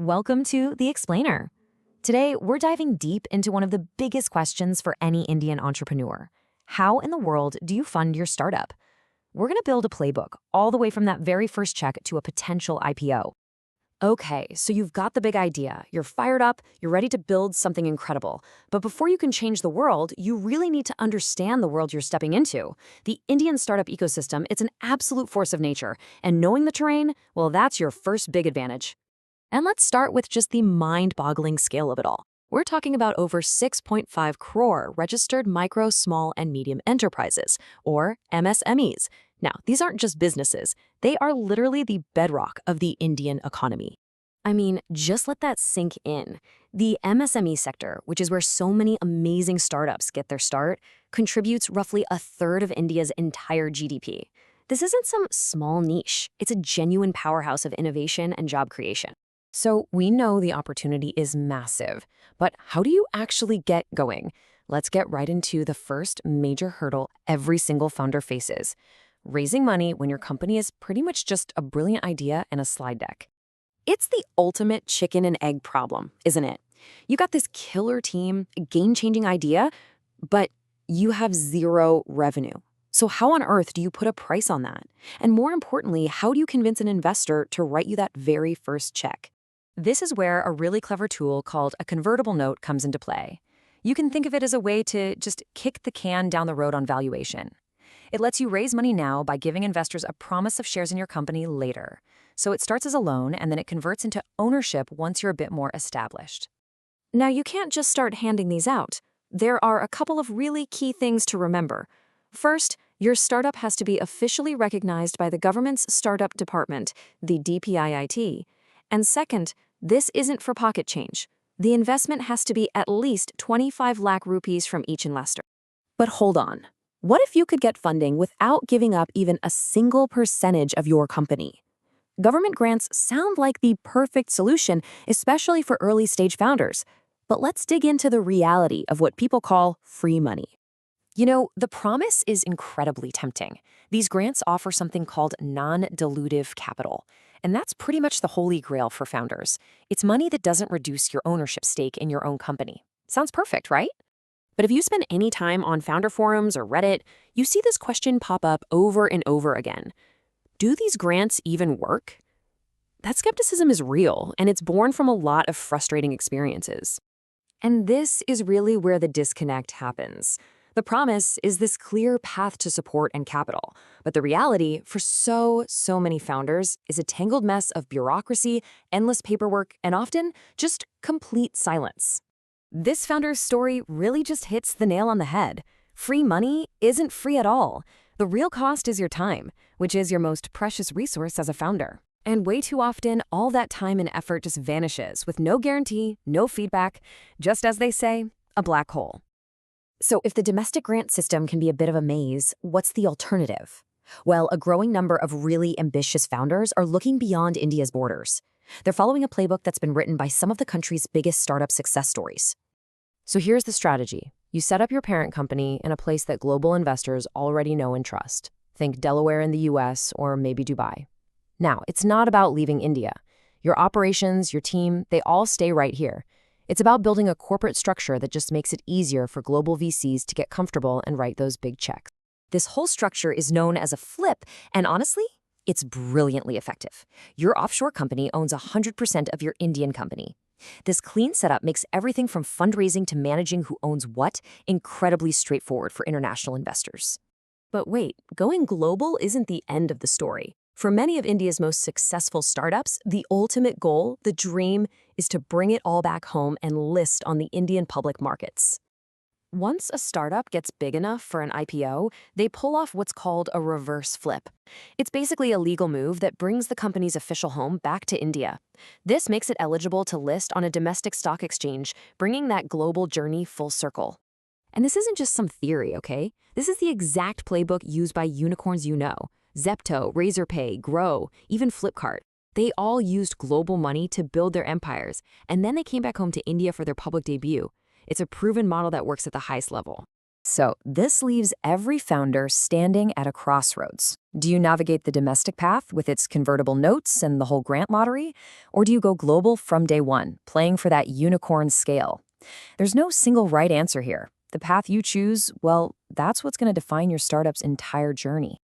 Welcome to The Explainer. Today, we're diving deep into one of the biggest questions for any Indian entrepreneur. How in the world do you fund your startup? We're going to build a playbook all the way from that very first check to a potential IPO. Okay, so you've got the big idea, you're fired up, you're ready to build something incredible. But before you can change the world, you really need to understand the world you're stepping into. The Indian startup ecosystem, it's an absolute force of nature, and knowing the terrain, well, that's your first big advantage. And let's start with just the mind-boggling scale of it all. We're talking about over 6.5 crore registered micro, small, and medium enterprises, or MSMEs. Now, these aren't just businesses. They are literally the bedrock of the Indian economy. I mean, just let that sink in. The MSME sector, which is where so many amazing startups get their start, contributes roughly a third of India's entire GDP. This isn't some small niche. It's a genuine powerhouse of innovation and job creation. So we know the opportunity is massive, but how do you actually get going? Let's get right into the first major hurdle every single founder faces: raising money when your company is pretty much just a brilliant idea and a slide deck. It's the ultimate chicken and egg problem, isn't it? You got this killer team, a game-changing idea, but you have zero revenue. So how on earth do you put a price on that? And more importantly, how do you convince an investor to write you that very first check? This is where a really clever tool called a convertible note comes into play. You can think of it as a way to just kick the can down the road on valuation. It lets you raise money now by giving investors a promise of shares in your company later. So it starts as a loan and then it converts into ownership once you're a bit more established. Now, you can't just start handing these out. There are a couple of really key things to remember. First, your startup has to be officially recognized by the government's startup department, the DPIIT. And second, this isn't for pocket change. The investment has to be at least 25 lakh rupees from each investor. But hold on. What if you could get funding without giving up even a single percentage of your company? Government grants sound like the perfect solution, especially for early-stage founders. But let's dig into the reality of what people call free money. You know, the promise is incredibly tempting. These grants offer something called non-dilutive capital. And that's pretty much the holy grail for founders. It's money that doesn't reduce your ownership stake in your own company. Sounds perfect, right? But if you spend any time on founder forums or Reddit, you see this question pop up over and over again. Do these grants even work? That skepticism is real, and it's born from a lot of frustrating experiences. And this is really where the disconnect happens. The promise is this clear path to support and capital, but the reality for so many founders is a tangled mess of bureaucracy, endless paperwork, and often just complete silence. This founder's story really just hits the nail on the head. Free money isn't free at all. The real cost is your time, which is your most precious resource as a founder. And way too often, all that time and effort just vanishes with no guarantee, no feedback, just as they say, a black hole. So if the domestic grant system can be a bit of a maze, what's the alternative? Well, a growing number of really ambitious founders are looking beyond India's borders. They're following a playbook that's been written by some of the country's biggest startup success stories. So here's the strategy. You set up your parent company in a place that global investors already know and trust. Think Delaware in the US or maybe Dubai. Now, it's not about leaving India. Your operations, your team, they all stay right here. It's about building a corporate structure that just makes it easier for global VCs to get comfortable and write those big checks. This whole structure is known as a flip, and honestly, it's brilliantly effective. Your offshore company owns 100% of your Indian company. This clean setup makes everything from fundraising to managing who owns what incredibly straightforward for international investors. But wait, going global isn't the end of the story. For many of India's most successful startups, the ultimate goal, the dream, is to bring it all back home and list on the Indian public markets. Once a startup gets big enough for an IPO, they pull off what's called a reverse flip. It's basically a legal move that brings the company's official home back to India. This makes it eligible to list on a domestic stock exchange, bringing that global journey full circle. And this isn't just some theory, okay? This is the exact playbook used by unicorns you know. Zepto, Razorpay, Grow, even Flipkart. They all used global money to build their empires, and then they came back home to India for their public debut. It's a proven model that works at the highest level. So, this leaves every founder standing at a crossroads. Do you navigate the domestic path with its convertible notes and the whole grant lottery? Or do you go global from day one, playing for that unicorn scale? There's no single right answer here. The path you choose, well, that's what's going to define your startup's entire journey.